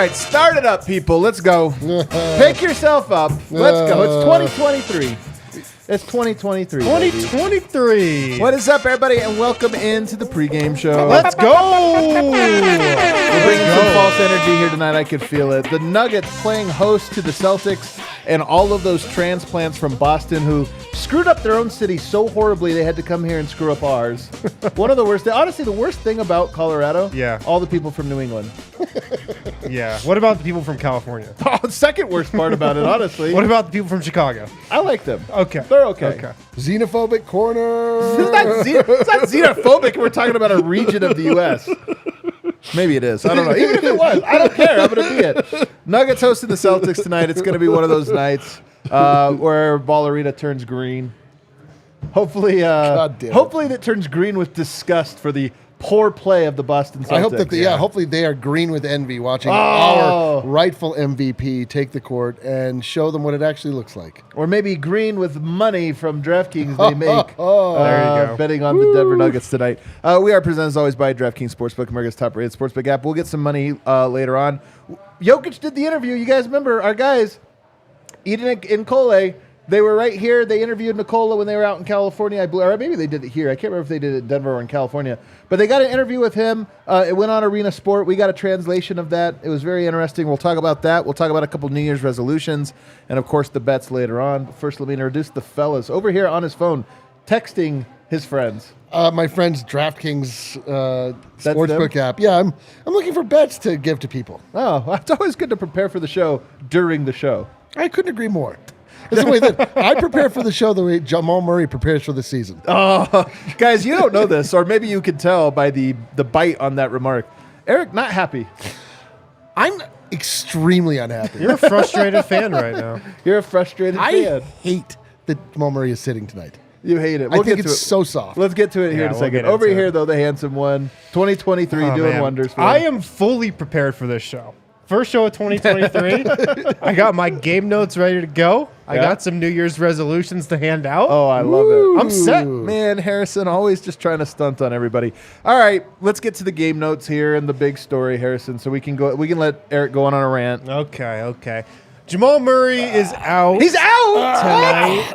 right, start it up, people. Let's go. Pick yourself up. Let's go. It's 2023. It's 2023. 2023. What is up, everybody, and welcome into the pregame show. Let's go. We're bringing some false energy here tonight. I could feel it. The Nuggets playing host to the Celtics and all of those transplants from Boston who screwed up their own city so horribly they had to come here and screw up ours. One of the worst. Honestly, the worst thing about Colorado, all the people from New England. Yeah. What about the people from California? Oh, second worst part about it, honestly. What about the people from Chicago? I like them. Okay. They're okay. Xenophobic corner. It's not xenophobic. We're talking about a region of the U.S. Maybe it is. I don't know. Even if it was, I don't care. I'm going to be it. Nuggets hosting the Celtics tonight. It's going to be one of those nights where Ball Arena turns green. Hopefully that turns green with disgust for the poor play of the Boston Celtics. I hope that hopefully they are green with envy watching our rightful MVP take the court and show them what it actually looks like. Or maybe green with money from DraftKings they make. There you go. Betting on the Denver Nuggets tonight. We are presented as always by DraftKings Sportsbook, America's top-rated sportsbook app. We'll get some money later on. Jokic did the interview. You guys remember our guys, Eden and Cole. They were right here. They interviewed Nikola when they were out in California, I believe. Or maybe they did it here. I can't remember if they did it in Denver or in California. But they got an interview with him. It went on Arena Sport. We got a translation of that. It was very interesting. We'll talk about that. We'll talk about a couple New Year's resolutions. And, of course, the bets later on. But first, let me introduce the fellas. Over here on his phone, texting his friends. My friend's DraftKings sportsbook app. Yeah, I'm looking for bets to give to people. Oh, it's always good to prepare for the show during the show. I couldn't agree more. It's the way that I prepare for the show the way Jamal Murray prepares for the season. Oh, guys, you don't know this, or maybe you could tell by the bite on that remark. Eric, not happy. I'm extremely unhappy. You're a frustrated fan right now. You're a frustrated fan. I hate that Jamal Murray is sitting tonight. You hate it. I think it's so soft. Let's get to it here in a second. Over here, though, the handsome one, 2023, doing wonders for him. I am fully prepared for this show. First show of 2023. I got my game notes ready to go. I got some New Year's resolutions to hand out. Oh, I love it. I'm set. Man, Harrison, always just trying to stunt on everybody. All right, let's get to the game notes here and the big story, Harrison, so we can let Eric go on a rant. Okay. Jamal Murray is out. He's out tonight.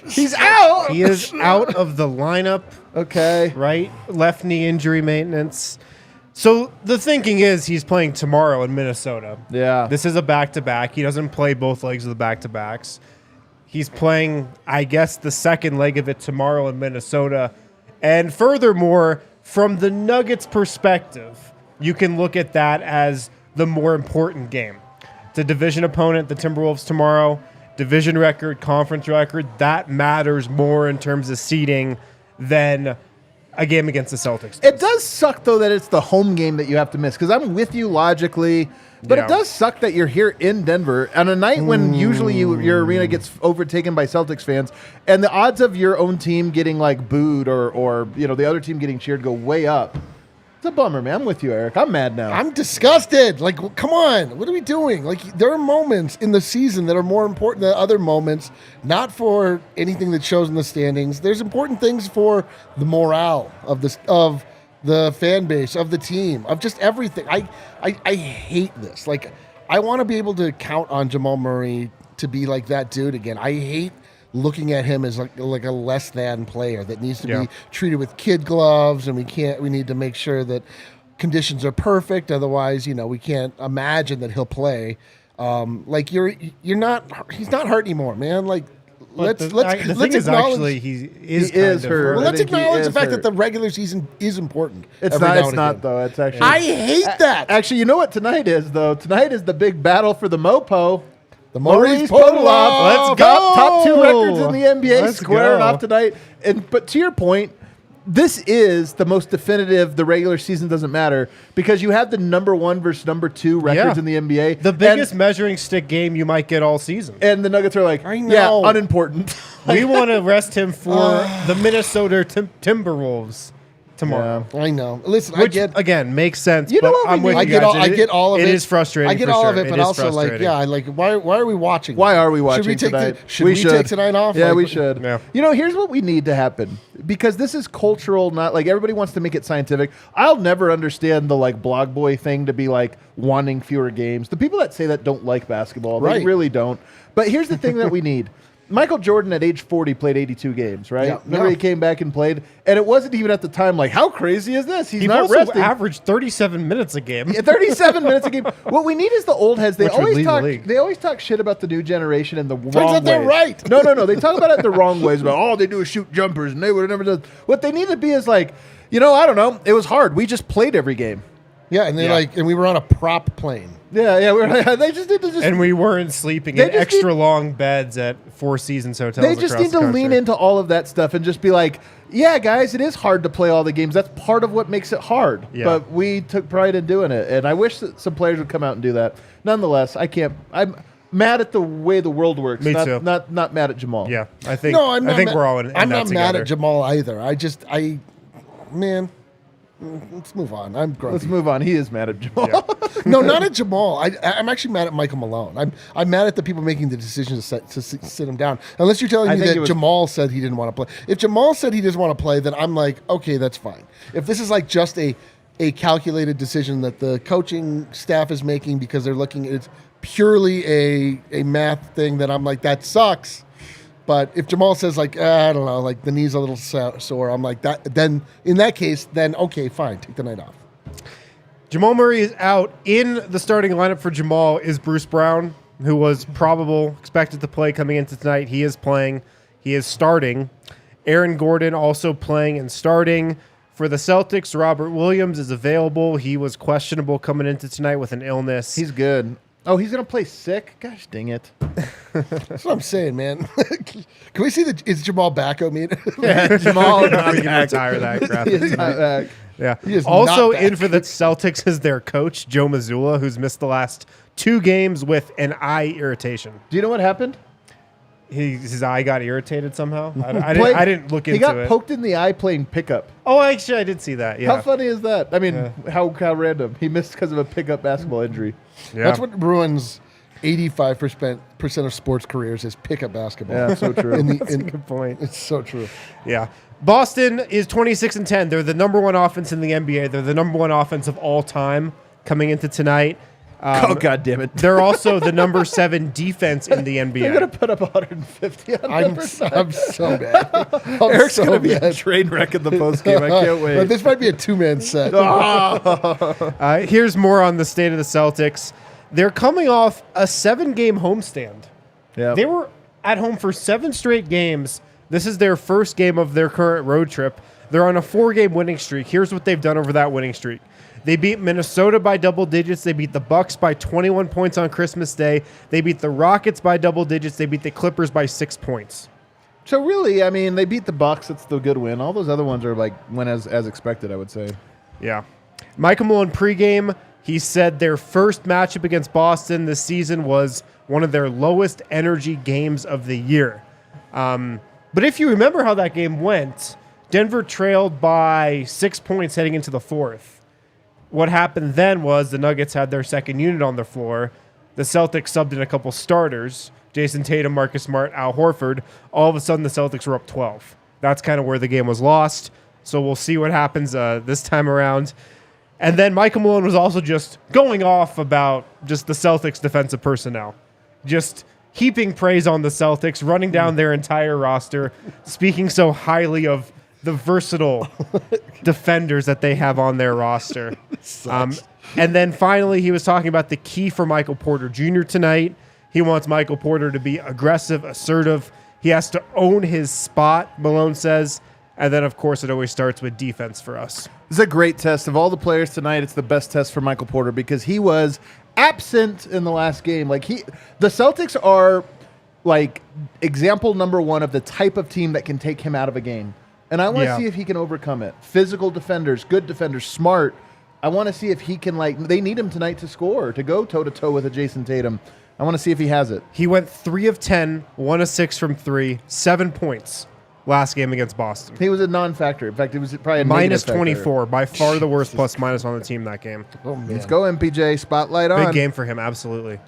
He's out. He is out of the lineup. Okay. Right? Left knee injury maintenance. So the thinking is he's playing tomorrow in Minnesota. Yeah. This is a back-to-back. He doesn't play both legs of the back-to-backs. He's playing, I guess, the second leg of it tomorrow in Minnesota. And furthermore, from the Nuggets' perspective, you can look at that as the more important game. It's a division opponent, the Timberwolves tomorrow. Division record, conference record, that matters more in terms of seeding than a game against the Celtics. It does suck, though, that it's the home game that you have to miss, because I'm with you logically, but it does suck that you're here in Denver on a night when usually your arena gets overtaken by Celtics fans, and the odds of your own team getting like booed or the other team getting cheered go way up. It's a bummer, man. I'm with you, Eric. I'm mad now. I'm disgusted. Like, come on. What are we doing? Like, there are moments in the season that are more important than other moments, not for anything that shows in the standings. There's important things for the morale of the fan base, of the team, of just everything. I hate this. Like, I want to be able to count on Jamal Murray to be like that dude again. I hate looking at him as like a less than player that needs to be treated with kid gloves, and we need to make sure that conditions are perfect. Otherwise, we can't imagine that he'll play. Like he's not hurt anymore, man. Like let's acknowledge he is hurt. Well, let's acknowledge the fact that the regular season is important. It's not though. It's actually I hate that. Actually, you know what tonight is though? Tonight is the big battle for the Mopo. The Maurice Podolov. Let's go. Top 2 records in the NBA squaring off tonight. But to your point, this is the most definitive. The regular season doesn't matter because you have the number 1 versus number 2 records in the NBA. The biggest measuring stick game you might get all season. And the Nuggets are like, unimportant. We want to rest him for the Minnesota Timberwolves. tomorrow. I know. Listen, Which, again, makes sense. You know but what we I'm with need? you guys. I get all of it. It is frustrating. I get for all sure. of it, but is also frustrating. why are we watching? Why are we watching Should we take tonight? should we take tonight off? Yeah, Like, we should. Yeah. Here's what we need to happen, because this is cultural, not like everybody wants to make it scientific. I'll never understand the like blog boy thing to be like wanting fewer games. The people that say that don't like basketball. They Right. really don't. But here's the thing that we need. Michael Jordan at age 40 played 82 games, right? Yeah. Remember Yeah. he came back and played, and it wasn't even at the time like, how crazy is this? He's He not also resting. averaged 37 minutes a game. Yeah, 37 minutes a game. What we need is the old heads. They Which would always lead the talk. league. They always talk shit about the new generation and the wrong Turns out they're ways. right. No. They talk about it the wrong ways. About all they do is shoot jumpers, and they would have never done. What they need to be is like, I don't know. It was hard. We just played every game. Yeah, and Yeah. and we were on a prop plane. Yeah. They just need to just. And we weren't sleeping They in just extra long beds at Four Seasons hotels. They just across need to the lean country. into all of that stuff and just be like, yeah, guys, it is hard to play all the games. That's part of what makes it hard. Yeah. But we took pride in doing it, and I wish that some players would come out and do that. Nonetheless, I can't. I'm mad at the way the world works. Me not, too. Not mad at Jamal. Yeah, I think. No, I'm not. I think ma- we're all in. I'm that not mad together. at Jamal either. Man, let's move on. I'm grumpy. Let's move on. He is mad at Jamal. Yeah. No, not at Jamal. I'm actually mad at Michael Malone. I'm mad at the people making the decision to sit him down. Unless you're telling I me think that it was- Jamal said he didn't want to play. If Jamal said he doesn't want to play, then I'm like, okay, that's fine. If this is like just a calculated decision that the coaching staff is making because they're looking at it's purely a math thing, that I'm like, that sucks. But if Jamal says like, I don't know, like the knee's a little sore, I'm like that. Then in that case, then okay, fine, take the night off. Jamal Murray is out. In the starting lineup for Jamal is Bruce Brown, who was expected to play coming into tonight. He is playing. He is starting. Aaron Gordon also playing and starting. For the Celtics, Robert Williams is available. He was questionable coming into tonight with an illness. He's good. Oh, he's going to play sick? Gosh dang it. That's what I'm saying, man. Can we see is Jamal back? I mean, Jamal. we can retire that graphic He's not tonight. back. Yeah. He is Also not in back. for the Celtics is their coach, Joe Mazzulla, who's missed the last 2 games with an eye irritation. Do you know what happened? His eye got irritated somehow. I didn't look into He got it. poked in the eye playing pickup. Oh, actually, I did see that. Yeah. How funny is that? I mean, how random. He missed because of a pickup basketball injury. Yeah. That's what ruins 85% of sports careers is pickup basketball. Yeah, so true. That's a good point. It's so true. Yeah. Boston is 26-10. They're the number 1 offense in the NBA. They're the number 1 offense of all time coming into tonight. Oh, God damn it. They're also the number 7 defense in the They're going to NBA. put up 150 on I'm number 9. I'm so bad. Eric's so going to be a bad. train wreck in the postgame. I can't wait. But this might be a 2-man set. Here's more on the state of the Celtics. They're coming off a 7-game homestand. Yeah. They were at home for 7 straight games. This is their first game of their current road trip. They're on a 4-game winning streak. Here's what they've done over that winning streak. They beat Minnesota by double digits. They beat the Bucks by 21 points on Christmas Day. They beat the Rockets by double digits. They beat the Clippers by 6 points. So really, I mean, they beat the Bucks. That's the good win. All those other ones are like went as expected, I would say. Yeah. Michael Malone pregame, he said their first matchup against Boston this season was one of their lowest energy games of the year. But if you remember how that game went, Denver trailed by 6 points heading into the 4th. What happened then was the Nuggets had their second unit on the floor. The Celtics subbed in a couple starters, Jason Tatum, Marcus Smart, Al Horford. All of a sudden, the Celtics were up 12. That's kind of where the game was lost. So we'll see what happens this time around. And then Michael Malone was also just going off about just the Celtics defensive personnel. Just heaping praise on the Celtics, running down their entire roster, speaking so highly of the versatile defenders that they have on their roster. And then finally, he was talking about the key for Michael Porter Jr. tonight. He wants Michael Porter to be aggressive, assertive. He has to own his spot, Malone says. And then, of course, it always starts with defense for us. This is a great test. Of all the players tonight, it's the best test for Michael Porter because he was absent in the last game. The Celtics are like example number 1 of the type of team that can take him out of a game. And I want to see if he can overcome it. Physical defenders, good defenders, smart. I want to see if he can, they need him tonight to score, to go toe-to-toe with a Jason Tatum. I want to see if he has it. He went 3 of 10, 1 of 6 from 3, 7 points. last game against Boston. He was a non-factor. In fact, it was probably a Minus negative 24, by far the worst plus-minus on the team that game. Oh, man. Let's go, MPJ. Spotlight on. Big game for him, absolutely.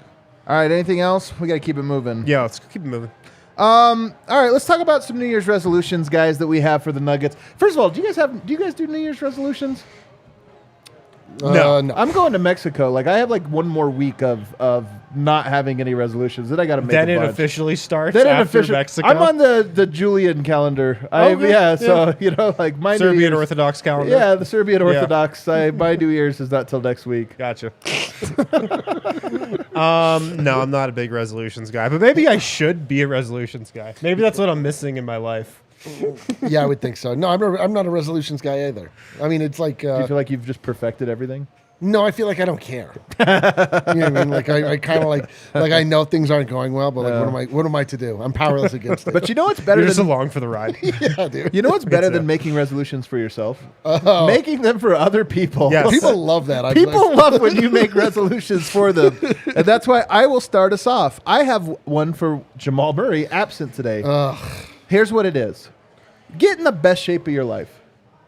All right, anything else? We got to keep it moving. Yeah, let's keep it moving. All right, let's talk about some New Year's resolutions, guys, that we have for the Nuggets. First of all, do you guys do New Year's resolutions? No. I'm going to Mexico. Like, I have like one more week of not having any resolutions. Then I got to make Then a it bunch. officially starts Then it after officially- Mexico. I'm on the Julian calendar. Okay, So, like my New Serbian Year's, Orthodox calendar. Yeah, the Serbian Orthodox. My New Year's is not till next week. Gotcha. No, I'm not a big resolutions guy, but maybe I should be a resolutions guy. Maybe that's what I'm missing in my life. Yeah, I would think so. No, I'm not a resolutions guy either. I mean, it's like... Do you feel like you've just perfected everything? No, I feel like I don't care. You know what I mean? Like I kind of like I know things aren't going well, but like what am I to do? I'm powerless against it. But you know what's better You're just than along for the ride. yeah, dude. you know what's better too. than making resolutions for yourself? Making them for other people. Yes. People love that. People love when you make resolutions for them. And that's why I will start us off. I have one for Jamal Murray, absent today. Here's what it is. Get in the best shape of your life.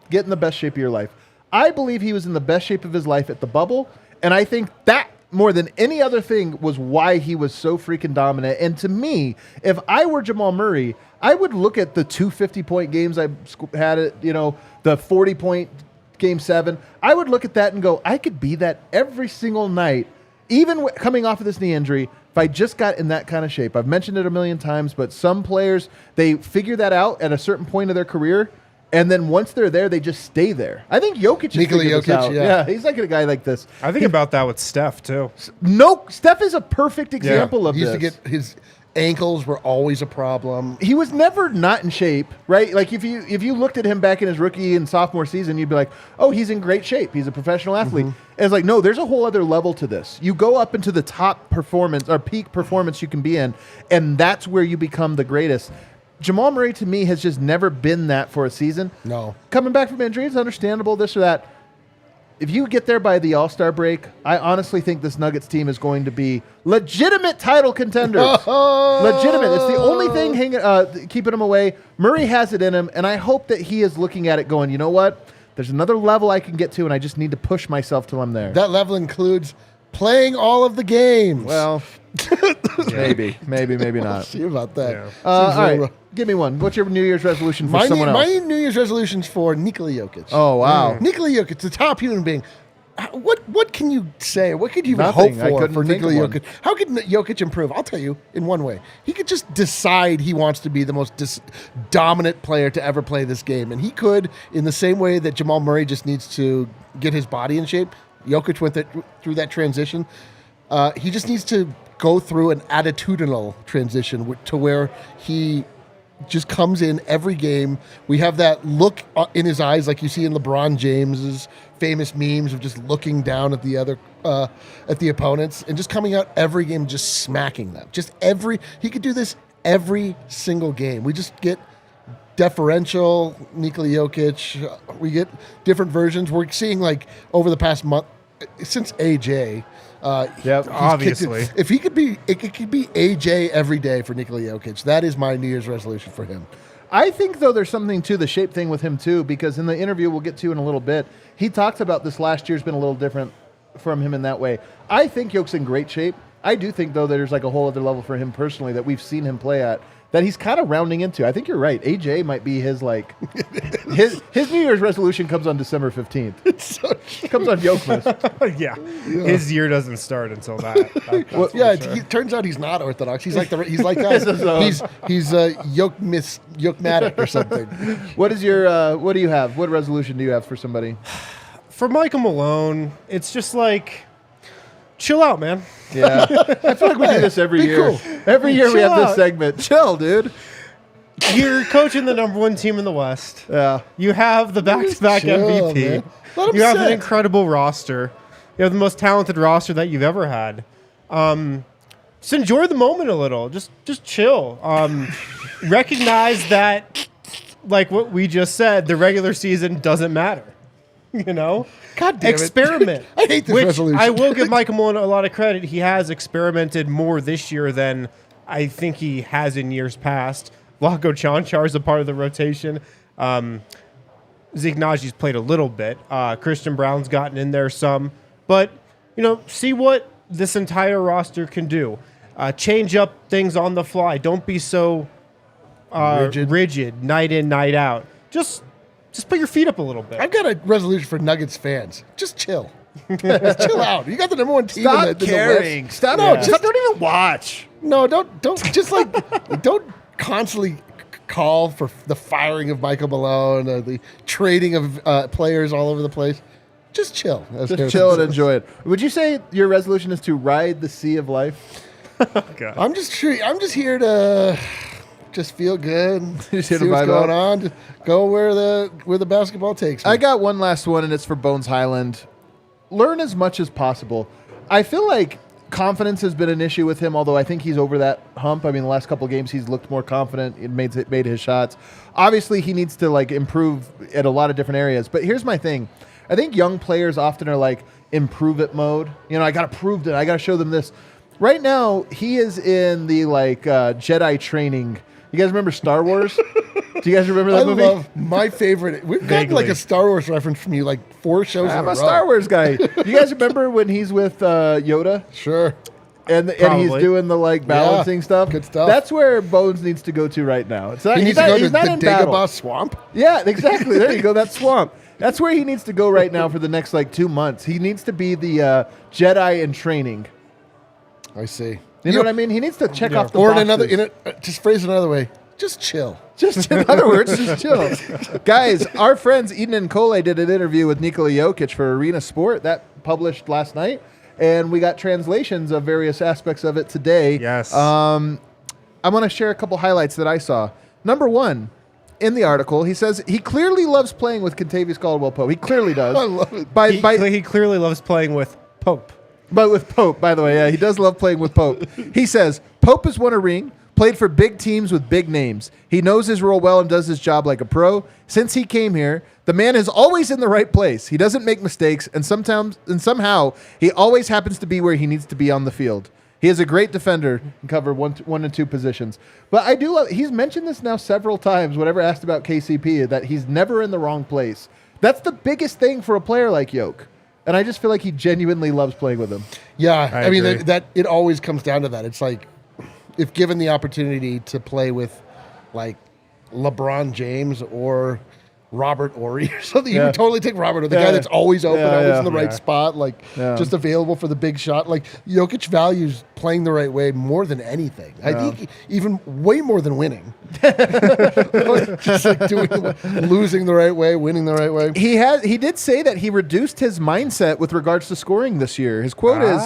Get in the best shape of your life. I believe he was in the best shape of his life at the bubble, and I think that more than any other thing was why he was so freaking dominant. And to me, if I were Jamal Murray, I would look at the 250-point games I had, the 40-point game 7. I would look at that and go, I could be that every single night, even coming off of this knee injury, if I just got in that kind of shape. I've mentioned it a million times, but some players, they figure that out at a certain point of their career, and then once they're there, they just stay there. I think Jokic has figured this out. Yeah, he's like a guy like this. I think about that with Steph, too. No, Steph is a perfect example of he used this. to get his ankles were always a problem. He was never not in shape, right? Like if you looked at him back in his rookie and sophomore season, you'd be like, oh, he's in great shape. He's a professional athlete. And it's like, no, there's a whole other level to this. You go up into the top performance or peak performance you can be in, and that's where you become the greatest. Jamal Murray, to me, has just never been that for a season. No. Coming back from injury is understandable, this or that. If you get there by the All-Star break, I honestly think this Nuggets team is going to be legitimate title contenders. Legitimate. It's the only thing keeping them away. Murray has it in him, and I hope that he is looking at it going, you know what? There's another level I can get to, and I just need to push myself till I'm there. That level includes playing all of the games. Well, maybe not. See about that. Yeah. All right, give me one. What's your New Year's resolution for someone else? My New Year's resolution's for Nikola Jokic. Oh, wow. Nikola Jokic, the top human being. What can you say? What could you even Nothing. I hope couldn't for think Nikola of one. Jokic? How could Jokic improve? I'll tell you in one way. He could just decide he wants to be the most dominant player to ever play this game. And he could, in the same way that Jamal Murray just needs to get his body in shape. Jokic went through that transition. He just needs to go through an attitudinal transition to where he just comes in every game. We have that look in his eyes like you see in LeBron James's famous memes of just looking down at the other at the opponents and just coming out every game just smacking them. He could do this every single game. We just get deferential Nikola Jokic. We get different versions. We're seeing like over the past month since AJ. Yep, obviously. If he could be, it could be AJ every day for Nikola Jokic. That is my New Year's resolution for him. I think, though, there's something to the shape thing with him, too, because in the interview we'll get to in a little bit, he talks about this last year's been a little different from him in that way. I think Jokic's in great shape. I do think, though, that there's like a whole other level for him personally that we've seen him play at that he's kind of rounding into. I think you're right. AJ might be his, like, his New Year's resolution comes on December 15th. It comes on Yokmas. yeah. His year doesn't start until that. Well, yeah, it turns out he's not Orthodox. He's like us. he's Yokmatic or something. What is your, what do you have? What resolution do you have for somebody? For Michael Malone, it's just like, chill out, man. Yeah. I feel like we do this every be year. cool. Every year we Chill have this out. segment. Chill, dude. You're coaching the number one team in the West. Yeah. You have the back-to-back Chill, MVP. man. Let him You have an sit. incredible roster. You have the most talented roster that you've ever had. Just enjoy the moment a little. Just chill. Recognize that, like what we just said, the regular season doesn't matter. You know? God damn it. Experiment. I hate this Which resolution. I will give Michael Malone a lot of credit. He has experimented more this year than I think he has in years past. Vlatko Čančar is a part of the rotation. Zeke Naji's played a little bit. Christian Brown's gotten in there some. But, see what this entire roster can do. Change up things on the fly. Don't be so rigid night in, night out. Just put your feet up a little bit. I've got a resolution for Nuggets fans. Just chill. Just chill out. You got the number one team Stop in the caring. West. Stop. No, Just don't even watch. No, don't just don't constantly call for the firing of Michael Malone or the trading of players all over the place. Just chill. Just chill and enjoy it. Would you say your resolution is to ride the sea of life? God. I'm just here to just feel good. Just here see to what's vibe going out. on. Just go where the basketball takes me. I got one last one, and it's for Bones Highland. Learn as much as possible. I feel like confidence has been an issue with him, although I think he's over that hump. I mean, the last couple of games, he's looked more confident. It made his shots. Obviously, he needs to improve at a lot of different areas. But here's my thing. I think young players often are improve it mode. I got to prove it. I got to show them this. Right now, he is in the Jedi training. You guys remember Star Wars? Do you guys remember that movie? I love my favorite. We've got a Star Wars reference from you 4 shows in a row. I'm a Star Wars guy. You guys remember when he's with Yoda? Sure. And he's doing the balancing stuff. Good stuff. That's where Bones needs to go to right now. It's not, He needs he's to not, go he's to not the in battle. Dagobah swamp. Yeah, exactly. There you go. That swamp. That's where he needs to go right now for the next 2 months. He needs to be the Jedi in training. I see. You know what I mean? He needs to check off the Or boxes. just phrase it another way. Just chill. Just in other words, just chill. Guys, our friends Eden and Cole did an interview with Nikola Jokic for Arena Sport that published last night, and we got translations of various aspects of it today. Yes. I want to share a couple highlights that I saw. Number one, in the article, he says he clearly loves playing with Kentavious Caldwell-Pope. He clearly does. I love it. He clearly loves playing with Pope. But with Pope, by the way, yeah, he does love playing with Pope. He says, Pope has won a ring, played for big teams with big names. He knows his role well and does his job like a pro. Since he came here, the man is always in the right place. He doesn't make mistakes, and somehow he always happens to be where he needs to be on the field. He is a great defender and cover one and two positions. But I do love, he's mentioned this now several times, whenever asked about KCP, that he's never in the wrong place. That's the biggest thing for a player like Yoke. And I just feel like he genuinely loves playing with him. Yeah, I mean agree. that it always comes down to that. It's if given the opportunity to play with LeBron James or Robert Ory or something, you would totally take Robert, or the guy that's always open, always in the right spot, just available for the big shot. Jokic values playing the right way more than anything. I think even way more than winning. Just losing the right way, winning the right way. He did say that he reduced his mindset with regards to scoring this year. His quote is,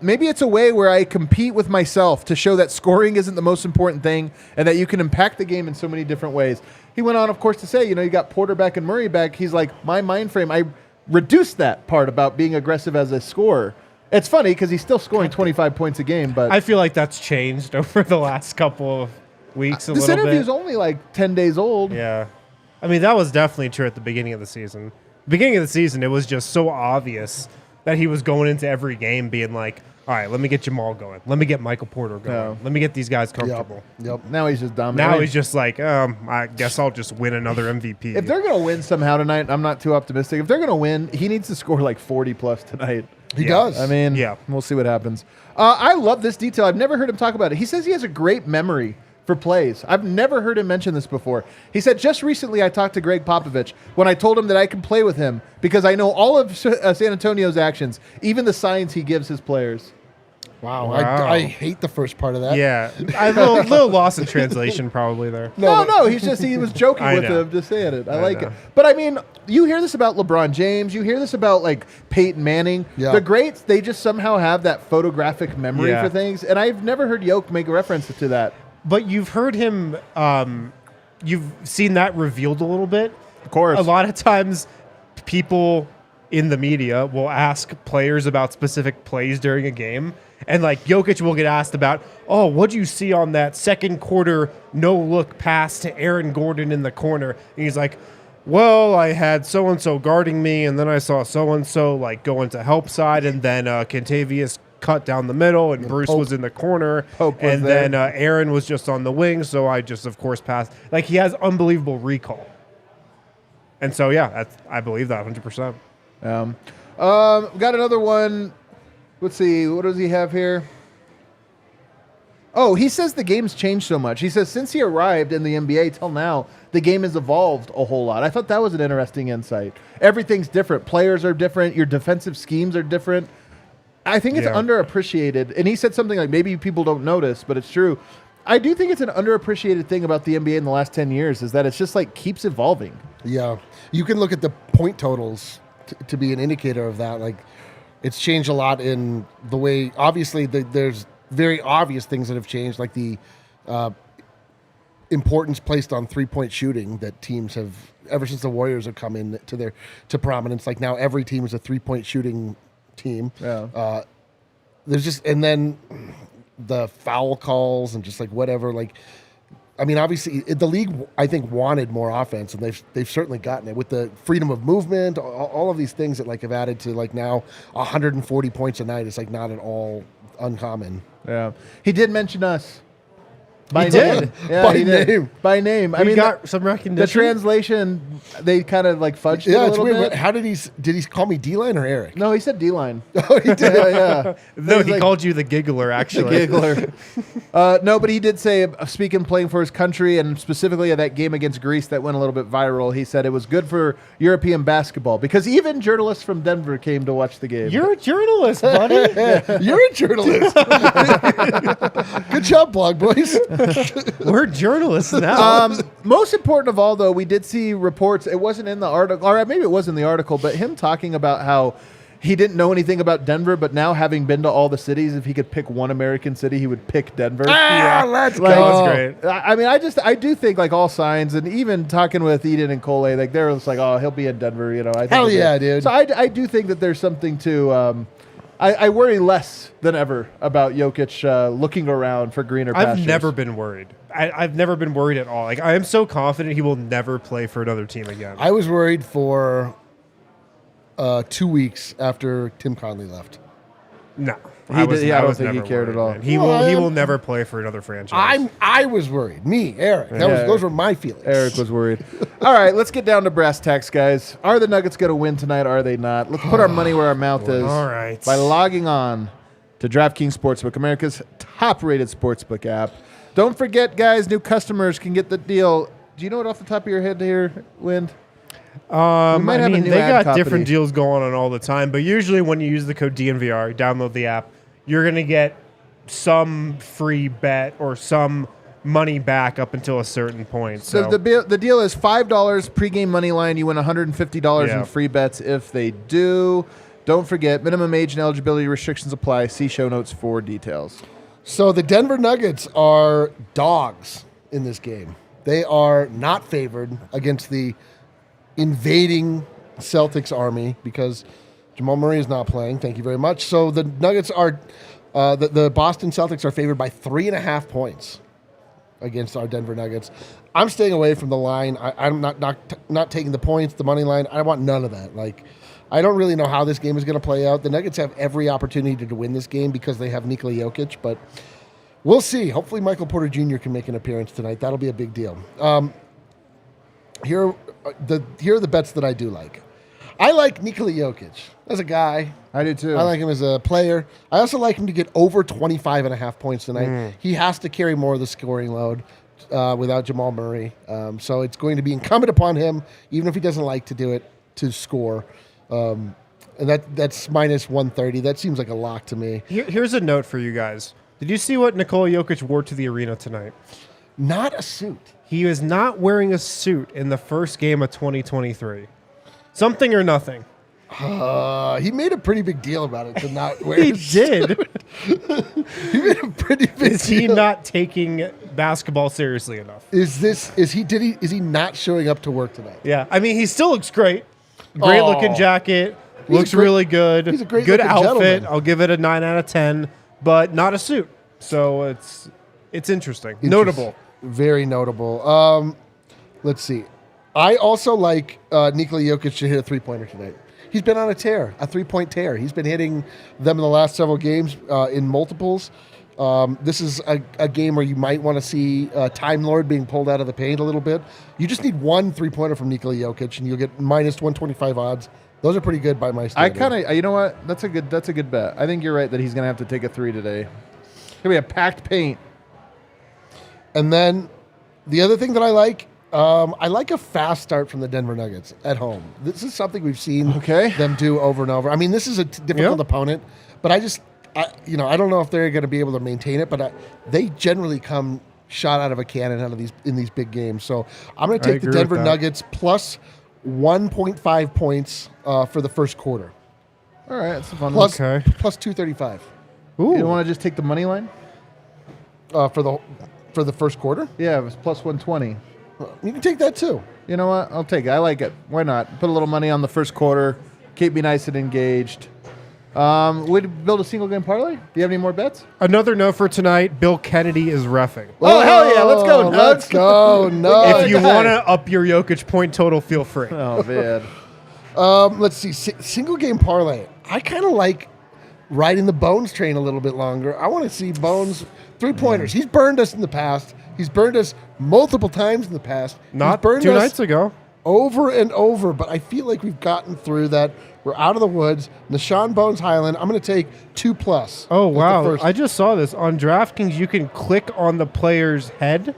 maybe it's a way where I compete with myself to show that scoring isn't the most important thing and that you can impact the game in so many different ways. He went on, of course, to say, you got Porter back and Murray back. He's like, my mind frame, I reduced that part about being aggressive as a scorer. It's funny because he's still scoring 25 points a game, but I feel like that's changed over the last couple of weeks this interview is only 10 days old. Yeah. I mean, that was definitely true at the beginning of the season. Beginning of the season, it was just so obvious that he was going into every game being like, all right, let me get Jamal going. Let me get Michael Porter going. Yeah. Let me get these guys comfortable. Yep. Now he's just dominating. Now he's just like, I guess I'll just win another MVP. If they're going to win somehow tonight, I'm not too optimistic. If they're going to win, he needs to score 40 plus tonight. He does. I mean, we'll see what happens. I love this detail. I've never heard him talk about it. He says he has a great memory for plays. I've never heard him mention this before. He said, just recently I talked to Greg Popovich when I told him that I can play with him because I know all of San Antonio's actions, even the signs he gives his players. Wow. I hate the first part of that. Yeah. A little loss in translation probably there. No, he was joking I with know. him, just saying it. I like know. it. But I mean, you hear this about LeBron James, you hear this about Peyton Manning. Yeah. The greats, they just somehow have that photographic memory Yeah. for things, and I've never heard Yoke make a reference to that. But you've heard him, you've seen that revealed a little bit. Of course. A lot of times people in the media will ask players about specific plays during a game. And Jokic will get asked about, oh, what'd you see on that second quarter no-look pass to Aaron Gordon in the corner? And he's like, well, I had so-and-so guarding me, and then I saw so-and-so go into help side, and then Kentavious cut down the middle, and Bruce was in the corner, Pope was and there. then Aaron was just on the wing, so I just, of course, passed. Like, he has unbelievable recall. And so, yeah, I believe that 100%. Got another one. Let's see. What does he have here? Oh, he says the game's changed so much. He says since he arrived in the NBA till now, the game has evolved a whole lot. I thought that was an interesting insight. Everything's different. Players are different. Your defensive schemes are different. I think it's underappreciated. And he said something like, maybe people don't notice, but it's true. I do think it's an underappreciated thing about the NBA in the last 10 years is that it's just like keeps evolving. Yeah. You can look at the point totals to be an indicator of that. Like, it's changed a lot in the way, obviously, there's very obvious things that have changed, like the importance placed on three-point shooting that teams have, ever since the Warriors have come in to prominence. Like, now every team is a three-point shooting team. Yeah. There's just, and then the foul calls and just like whatever, like, I mean, obviously the league, I think, wanted more offense, and they've certainly gotten it with the freedom of movement, all of these things that like have added to like now 140 points a night is like not at all uncommon. Yeah. He did mention us. He did. Yeah, By he did. name. By name. We got some recognition. The translation, they kind of like fudged it a Yeah, it's little weird. bit. How did he call me D-line or Eric? No, he said D-line. Oh, he did. Yeah. No, He's he like, called you the giggler, actually. giggler. No, but he did say, speaking playing for his country and specifically of that game against Greece that went a little bit viral, he said it was good for European basketball because even journalists from Denver came to watch the game. You're a journalist, buddy. You're a journalist. Good job, blog boys. We're journalists now. Most important of all, though, we did see reports. It wasn't in the article, or maybe it was in the article, but him talking about how he didn't know anything about Denver, but now having been to all the cities, if he could pick one American city, he would pick Denver. Let's Like, go. That's great. I mean, I do think like all signs, and even talking with Eden and Cole, like they're just like, oh, he'll be in Denver, you know. I think Hell that yeah, dude. So I do think that there's something to. I worry less than ever about Jokic looking around for greener pastures. I've never been worried. I've never been worried at all. Like, I am so confident he will never play for another team again. I was worried for 2 weeks after Tim Conley left. No. I don't was think he never cared at all. man. He Well, will never play for another franchise. I was worried. Me, Eric. Those were my feelings. Eric was worried. All right, let's get down to brass tacks, guys. Are the Nuggets going to win tonight? Are they not? Let's put our money where our mouth is. All right. By logging on to DraftKings Sportsbook, America's top-rated sportsbook app. Don't forget, guys, new customers can get the deal. Do you know it off the top of your head here, Wind? I might have a mean, new they ad got copy. different deals going on all the time, but usually when you use the code DNVR, download the app, you're going to get some free bet or some money back up until a certain point. So the deal is $5 pregame money line. You win $150 Yeah. in free bets if they do. Don't forget, minimum age and eligibility restrictions apply. See show notes for details. So the Denver Nuggets are dogs in this game. They are not favored against the invading Celtics army because Jamal Murray is not playing. Thank you very much. So the Nuggets are, the Boston Celtics are favored by 3.5 points against our Denver Nuggets. I'm staying away from the line. I'm not taking the points, the money line. I want none of that. Like, I don't really know how this game is going to play out. The Nuggets have every opportunity to win this game because they have Nikola Jokic, but we'll see. Hopefully Michael Porter Jr. can make an appearance tonight. That'll be a big deal. Here are the bets that I do like. I like Nikola Jokic as a guy. I do too. I like him as a player. I also like him to get over 25.5 points tonight. He has to carry more of the scoring load without Jamal Murray. So it's going to be incumbent upon him, even if he doesn't like to do it, to score. And that's minus 130. That seems like a lock to me. Here's a note for you guys. Did you see what Nikola Jokic wore to the arena tonight? Not a suit. He was not wearing a suit in the first game of 2023. Something or nothing. He made a pretty big deal about it to not wear He a suit. did. He made a pretty big Is he deal. not taking basketball seriously enough? Is he not showing up to work tonight? Yeah. I mean, he still looks great. Great Aw. looking jacket. He's Looks a great- really good. he's a great good looking outfit. gentleman. I'll give it a 9 out of 10, but not a suit. So it's interesting. Notable. Very notable. Let's see. I also like Nikola Jokic to hit a three-pointer tonight. He's been on a tear, a 3-point tear. He's been hitting them in the last several games in multiples. This is a game where you might want to see Time Lord being pulled out of the paint a little bit. You just need one 3-pointer from Nikola Jokic, and you'll get minus 125 odds. Those are pretty good by my standard. I kind of, you know what? That's a good bet. I think you're right that he's gonna have to take a 3 today. It's gonna be a packed paint. And then the other thing that I like a fast start from the Denver Nuggets at home. This is something we've seen them do over and over. I mean, this is a difficult opponent, but I don't know if they're going to be able to maintain it, but they generally come shot out of a cannon in these big games. So I'm going to take the Denver Nuggets plus 1.5 points for the first quarter. All right, that's a fun plus, one. Plus 235. Ooh. You don't want to just take the money line? For the first quarter? Yeah, it was plus 120. You can take that too. You know what? I'll take it. I like it. Why not? Put a little money on the first quarter. Keep me nice and engaged. Would build a single game parlay? Do you have any more bets? Another note for tonight, Bill Kennedy is reffing. Oh, hell yeah. Let's go, Nugs. Let's go, Nugs. If you want to up your Jokic point total, feel free. Oh, man. Let's see. Single game parlay. I kind of like riding the Bones train a little bit longer. I want to see Bones 3-pointers. He's burned us in the past. He's burned us multiple times in the past. Not 2 nights ago. Over and over, but I feel like we've gotten through that. We're out of the woods. Nashawn Bones Highland, I'm going to take 2+. Oh, wow. I just saw this. On DraftKings, you can click on the player's head,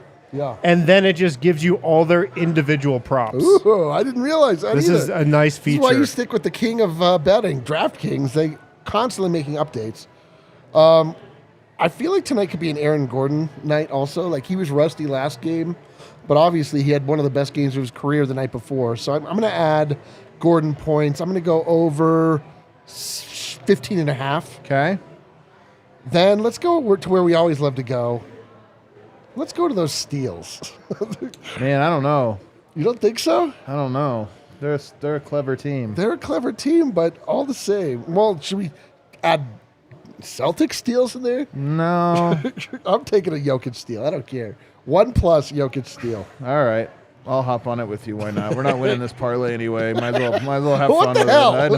and then it just gives you all their individual props. Ooh, I didn't realize that This either. is a nice feature. This is why you stick with the king of betting, DraftKings. They constantly making updates. I feel like tonight could be an Aaron Gordon night also. Like, he was rusty last game, but obviously he had one of the best games of his career the night before. So I'm going to add Gordon points. I'm going to go over 15.5. Okay. Then let's go to where we always love to go. Let's go to those steals. Man, I don't know. You don't think so? I don't know. They're a clever team. They're a clever team, but all the same. Well, should we add Celtics steals in there? No. I'm taking a Jokic steal. I don't care. 1+ Jokic steal. All right. I'll hop on it with you. Why not? We're not winning this parlay anyway. Might as well have What fun the with hell? it.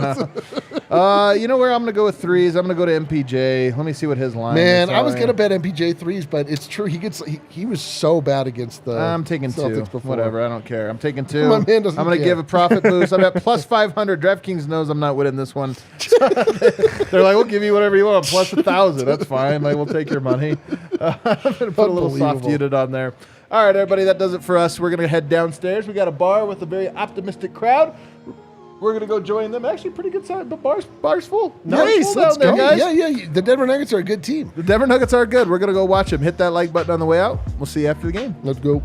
I know. You know where I'm going to go with threes? I'm going to go to MPJ. Let me see what his line is. Man, I was going to bet MPJ threes, but it's true. He was so bad against the I'm taking Celtics 2. before. Whatever. I don't care. I'm taking 2. My man doesn't I'm going to care. give a profit boost. I'm at plus 500. DraftKings knows I'm not winning this one. They're like, we'll give you whatever you want. Plus 1,000. That's fine. Like, we'll take your money. I'm going to put a little soft unit on there. All right, everybody, that does it for us. We're going to head downstairs. We got a bar with a very optimistic crowd. We're going to go join them. Actually, pretty good size, but bar's full. Nice, Full let's down there, go. guys. Yeah. The Denver Nuggets are a good team. The Denver Nuggets are good. We're going to go watch them. Hit that like button on the way out. We'll see you after the game. Let's go.